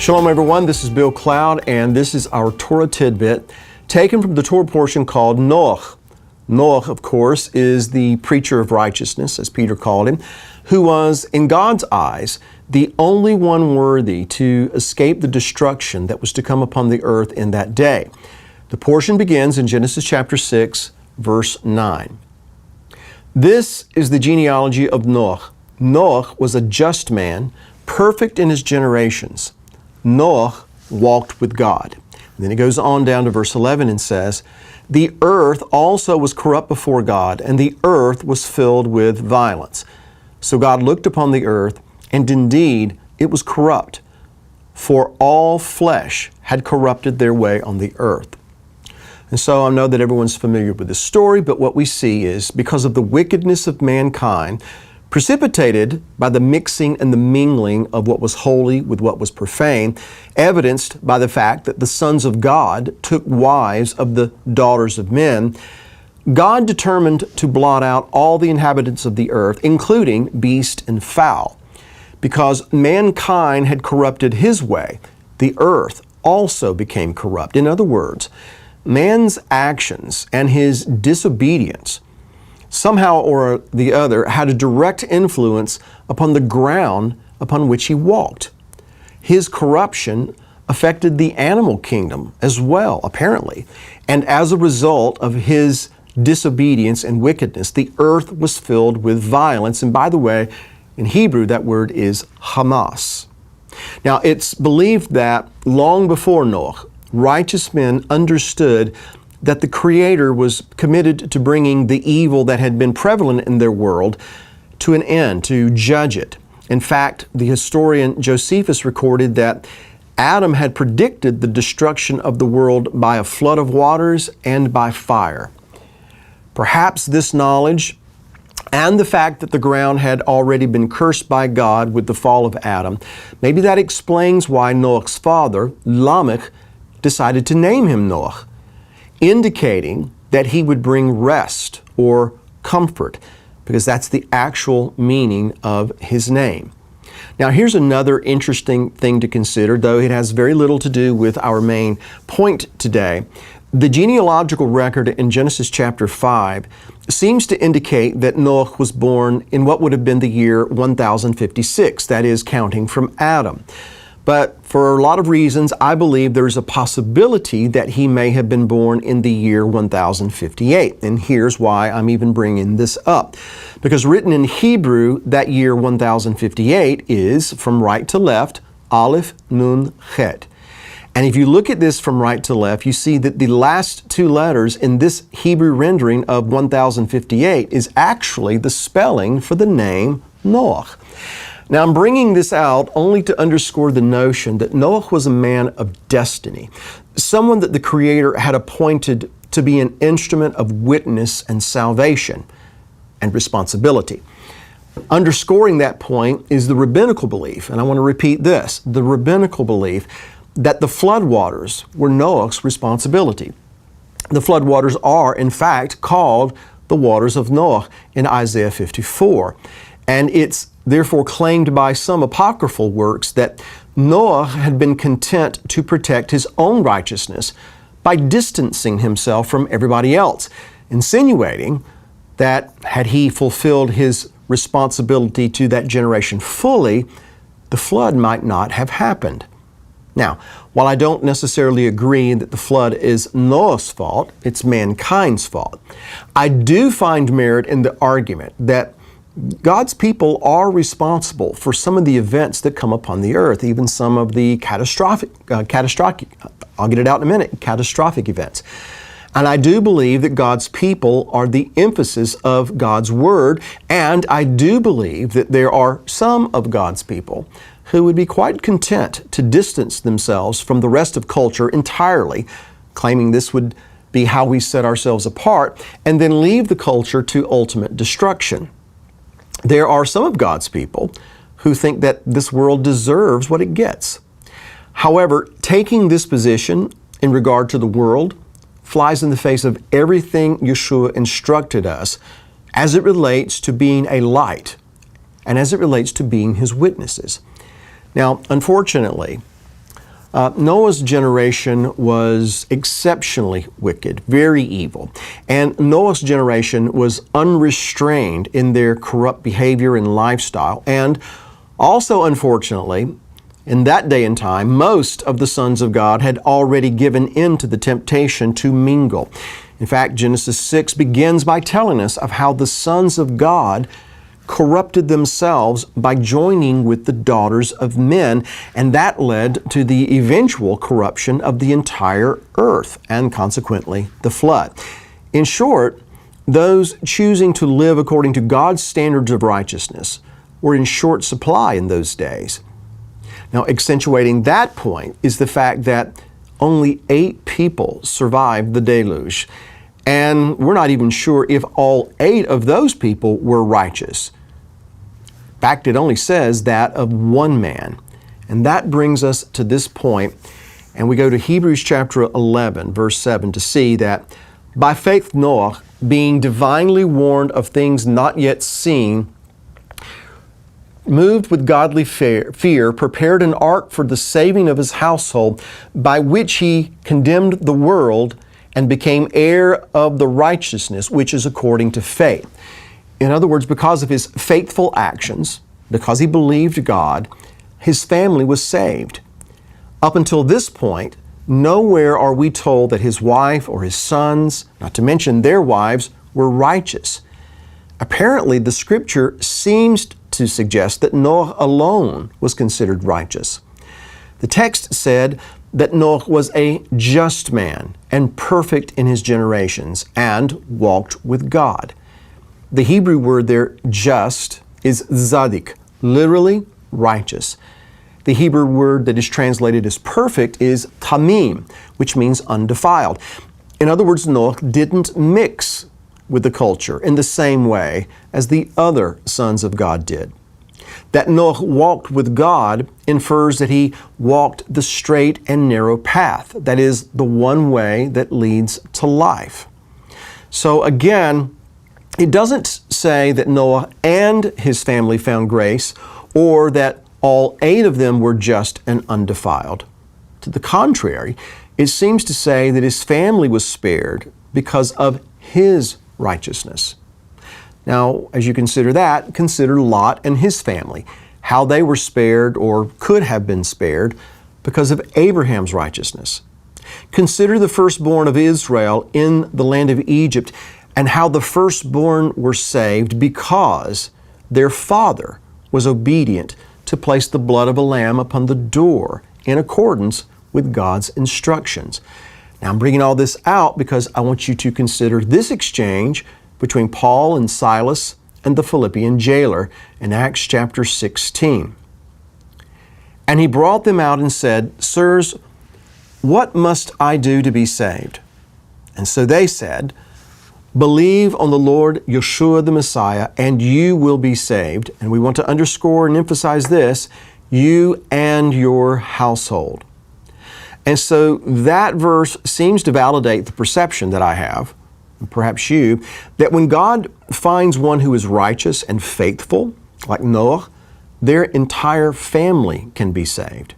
Shalom everyone, this is Bill Cloud and this is our Torah Tidbit taken from the Torah portion called Noach. Noach, of course, is the preacher of righteousness, as Peter called him, who was, in God's eyes, the only one worthy to escape the destruction that was to come upon the earth in that day. The portion begins in Genesis chapter 6, verse 9. This is the genealogy of Noach. Noach was a just man, perfect in his generations. Noach walked with God. And then he goes on down to verse 11 and says, the earth also was corrupt before God, and the earth was filled with violence. So God looked upon the earth, and indeed it was corrupt, for all flesh had corrupted their way on the earth. And so I know that everyone's familiar with this story, but what we see is because of the wickedness of mankind, precipitated by the mixing and the mingling of what was holy with what was profane, evidenced by the fact that the sons of God took wives of the daughters of men, God determined to blot out all the inhabitants of the earth, including beast and fowl. Because mankind had corrupted his way, the earth also became corrupt. In other words, man's actions and his disobedience somehow or the other had a direct influence upon the ground upon which he walked. His corruption affected the animal kingdom as well, apparently. And as a result of his disobedience and wickedness, the earth was filled with violence. And by the way, in Hebrew, that word is Hamas. Now, it's believed that long before Noach, righteous men understood that the Creator was committed to bringing the evil that had been prevalent in their world to an end, to judge it. In fact, the historian Josephus recorded that Adam had predicted the destruction of the world by a flood of waters and by fire. Perhaps this knowledge and the fact that the ground had already been cursed by God with the fall of Adam, maybe that explains why Noach's father, Lamech, decided to name him Noach, indicating that he would bring rest or comfort, because that's the actual meaning of his name. Now, here's another interesting thing to consider, though it has very little to do with our main point today. The genealogical record in Genesis chapter 5 seems to indicate that Noach was born in what would have been the year 1056, that is, counting from Adam. But for a lot of reasons, I believe there's a possibility that he may have been born in the year 1058. And here's why I'm even bringing this up. Because written in Hebrew, that year 1058 is, from right to left, Aleph, Nun, Chet. And if you look at this from right to left, you see that the last two letters in this Hebrew rendering of 1058 is actually the spelling for the name Noach. Now, I'm bringing this out only to underscore the notion that Noach was a man of destiny, someone that the Creator had appointed to be an instrument of witness and salvation and responsibility. Underscoring that point is the rabbinical belief, and I want to repeat this, the rabbinical belief that the floodwaters were Noach's responsibility. The floodwaters are, in fact, called the waters of Noach in Isaiah 54. And it's therefore claimed by some apocryphal works that Noah had been content to protect his own righteousness by distancing himself from everybody else, insinuating that had he fulfilled his responsibility to that generation fully, the flood might not have happened. Now, while I don't necessarily agree that the flood is Noah's fault, it's mankind's fault, I do find merit in the argument that God's people are responsible for some of the events that come upon the earth, even some of the catastrophic, I'll get it out in a minute, catastrophic events. And I do believe that God's people are the emphasis of God's Word, and I do believe that there are some of God's people who would be quite content to distance themselves from the rest of culture entirely, claiming this would be how we set ourselves apart, and then leave the culture to ultimate destruction. There are some of God's people who think that this world deserves what it gets. However, taking this position in regard to the world flies in the face of everything Yeshua instructed us as it relates to being a light and as it relates to being His witnesses. Now, unfortunately, Noah's generation was exceptionally wicked, very evil. And Noah's generation was unrestrained in their corrupt behavior and lifestyle. And also, unfortunately, in that day and time, most of the sons of God had already given in to the temptation to mingle. In fact, Genesis 6 begins by telling us of how the sons of God corrupted themselves by joining with the daughters of men, and that led to the eventual corruption of the entire earth and consequently the flood. In short, those choosing to live according to God's standards of righteousness were in short supply in those days. Now, accentuating that point is the fact that only 8 people survived the deluge, and we're not even sure if all 8 of those people were righteous. In fact, it only says that of one man. And that brings us to this point, and we go to Hebrews chapter 11, verse 7, to see that by faith Noach, being divinely warned of things not yet seen, moved with godly fear, prepared an ark for the saving of his household, by which he condemned the world and became heir of the righteousness which is according to faith. In other words, because of his faithful actions, because he believed God, his family was saved. Up until this point, nowhere are we told that his wife or his sons, not to mention their wives, were righteous. Apparently, the Scripture seems to suggest that Noah alone was considered righteous. The text said that Noah was a just man and perfect in his generations and walked with God. The Hebrew word there, just, is zadik, literally righteous. The Hebrew word that is translated as perfect is tamim, which means undefiled. In other words, Noah didn't mix with the culture in the same way as the other sons of God did. That Noah walked with God infers that he walked the straight and narrow path, that is, the one way that leads to life. So again, it doesn't say that Noah and his family found grace, or that all 8 of them were just and undefiled. To the contrary, it seems to say that his family was spared because of his righteousness. Now, as you consider that, consider Lot and his family, how they were spared or could have been spared because of Abraham's righteousness. Consider the firstborn of Israel in the land of Egypt and how the firstborn were saved because their father was obedient to place the blood of a lamb upon the door in accordance with God's instructions. Now, I'm bringing all this out because I want you to consider this exchange between Paul and Silas and the Philippian jailer in Acts chapter 16. And he brought them out and said, "Sirs, what must I do to be saved?" And so they said, "Believe on the Lord Yeshua the Messiah, and you will be saved." And we want to underscore and emphasize this, you and your household. And so that verse seems to validate the perception that I have, and perhaps you, that when God finds one who is righteous and faithful, like Noah, their entire family can be saved.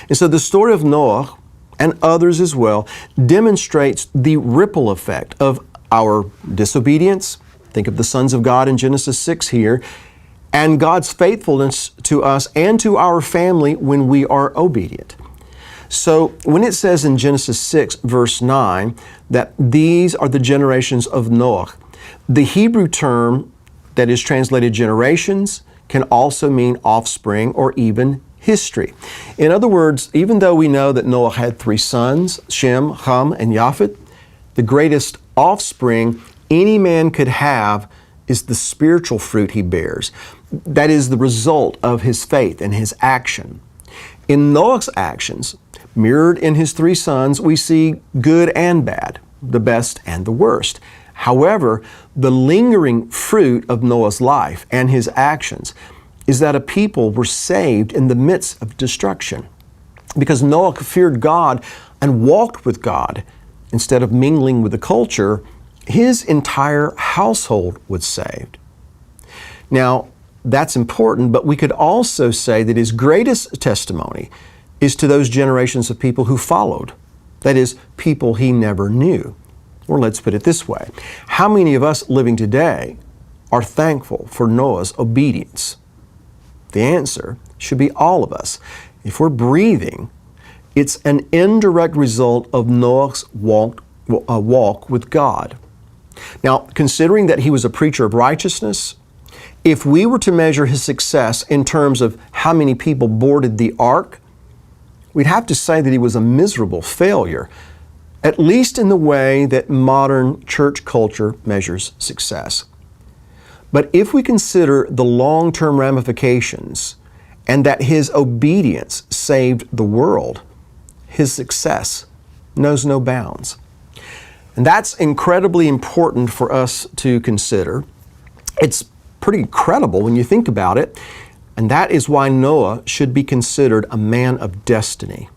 And so the story of Noah, and others as well, demonstrates the ripple effect of our disobedience, think of the sons of God in Genesis 6 here, and God's faithfulness to us and to our family when we are obedient. So when it says in Genesis 6 verse 9 that these are the generations of Noah, the Hebrew term that is translated generations can also mean offspring or even history. In other words, even though we know that Noah had 3 sons, Shem, Ham, and Japheth, the greatest offspring any man could have is the spiritual fruit he bears. That is the result of his faith and his action. In Noah's actions, mirrored in his 3 sons, we see good and bad, the best and the worst. However, the lingering fruit of Noah's life and his actions is that a people were saved in the midst of destruction. Because Noah feared God and walked with God, instead of mingling with the culture, his entire household was saved. Now, that's important, but we could also say that his greatest testimony is to those generations of people who followed. That is, people he never knew. Or let's put it this way. How many of us living today are thankful for Noah's obedience? The answer should be all of us. If we're breathing, it's an indirect result of Noah's walk with God. Now, considering that he was a preacher of righteousness, if we were to measure his success in terms of how many people boarded the ark, we'd have to say that he was a miserable failure, at least in the way that modern church culture measures success. But if we consider the long-term ramifications and that his obedience saved the world, his success knows no bounds. And that's incredibly important for us to consider. It's pretty incredible when you think about it, and that is why Noah should be considered a man of destiny.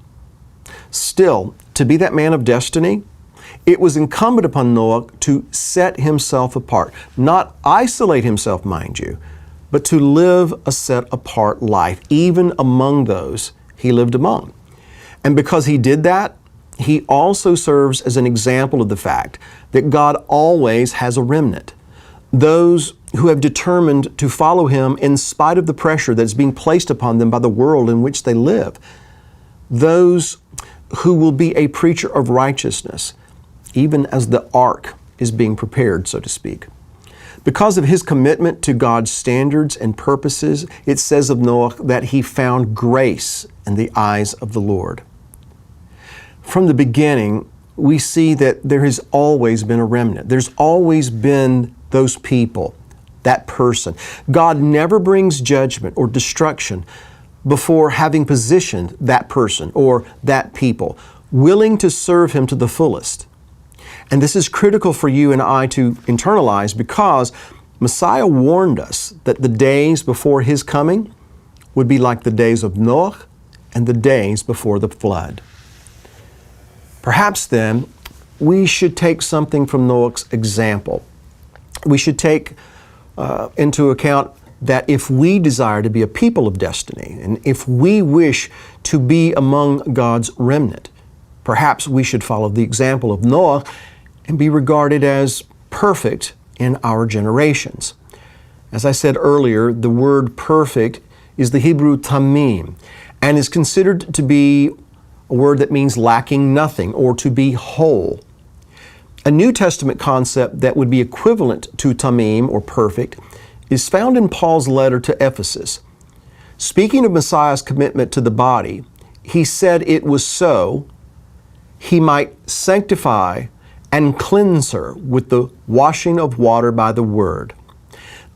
Still, to be that man of destiny, it was incumbent upon Noah to set himself apart, not isolate himself, mind you, but to live a set-apart life, even among those he lived among. And because he did that, he also serves as an example of the fact that God always has a remnant, those who have determined to follow him in spite of the pressure that's being placed upon them by the world in which they live, those who will be a preacher of righteousness, even as the ark is being prepared, so to speak. Because of his commitment to God's standards and purposes, it says of Noah that he found grace in the eyes of the Lord. From the beginning, we see that there has always been a remnant. There's always been those people, that person. God never brings judgment or destruction before having positioned that person or that people, willing to serve him to the fullest. And this is critical for you and I to internalize because Messiah warned us that the days before his coming would be like the days of Noach and the days before the flood. Perhaps then, we should take something from Noach's example. We should take into account that if we desire to be a people of destiny, and if we wish to be among God's remnant, perhaps we should follow the example of Noah and be regarded as perfect in our generations. As I said earlier, the word perfect is the Hebrew tamim and is considered to be a word that means lacking nothing or to be whole. A New Testament concept that would be equivalent to tamim or perfect is found in Paul's letter to Ephesus. Speaking of Messiah's commitment to the body, he said it was so he might sanctify and cleanse her with the washing of water by the word,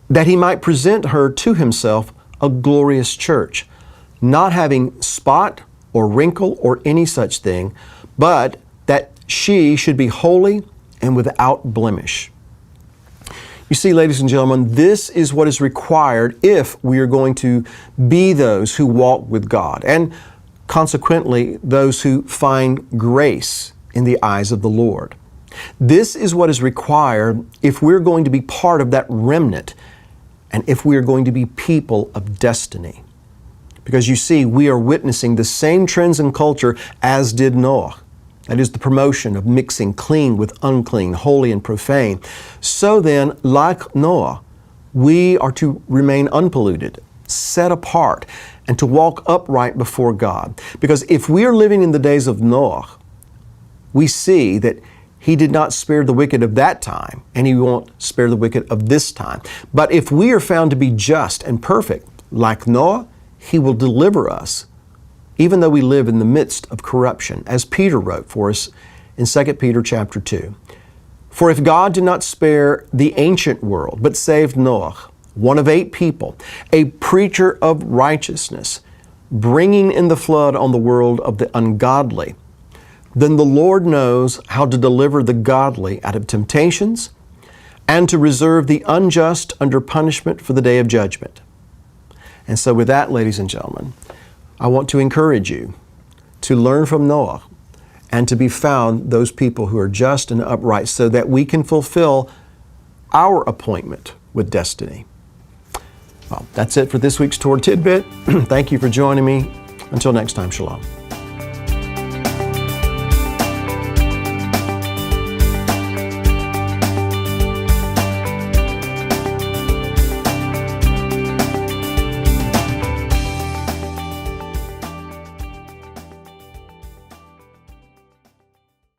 that he might present her to himself a glorious church, not having spot or wrinkle or any such thing, but that she should be holy and without blemish. You see, ladies and gentlemen, this is what is required if we are going to be those who walk with God, and consequently, those who find grace in the eyes of the Lord. This is what is required if we're going to be part of that remnant and if we are going to be people of destiny. Because you see, we are witnessing the same trends in culture as did Noah. That is the promotion of mixing clean with unclean, holy and profane. So then, like Noah, we are to remain unpolluted, set apart, and to walk upright before God. Because if we are living in the days of Noah, we see that he did not spare the wicked of that time, and he won't spare the wicked of this time. But if we are found to be just and perfect, like Noah, he will deliver us, even though we live in the midst of corruption, as Peter wrote for us in 2 Peter chapter 2. For if God did not spare the ancient world, but saved Noah, one of 8 people, a preacher of righteousness, bringing in the flood on the world of the ungodly, then the Lord knows how to deliver the godly out of temptations and to reserve the unjust under punishment for the day of judgment. And so with that, ladies and gentlemen, I want to encourage you to learn from Noah and to be found those people who are just and upright so that we can fulfill our appointment with destiny. Well, that's it for this week's Torah Tidbit. Thank you for joining me. Until next time, shalom.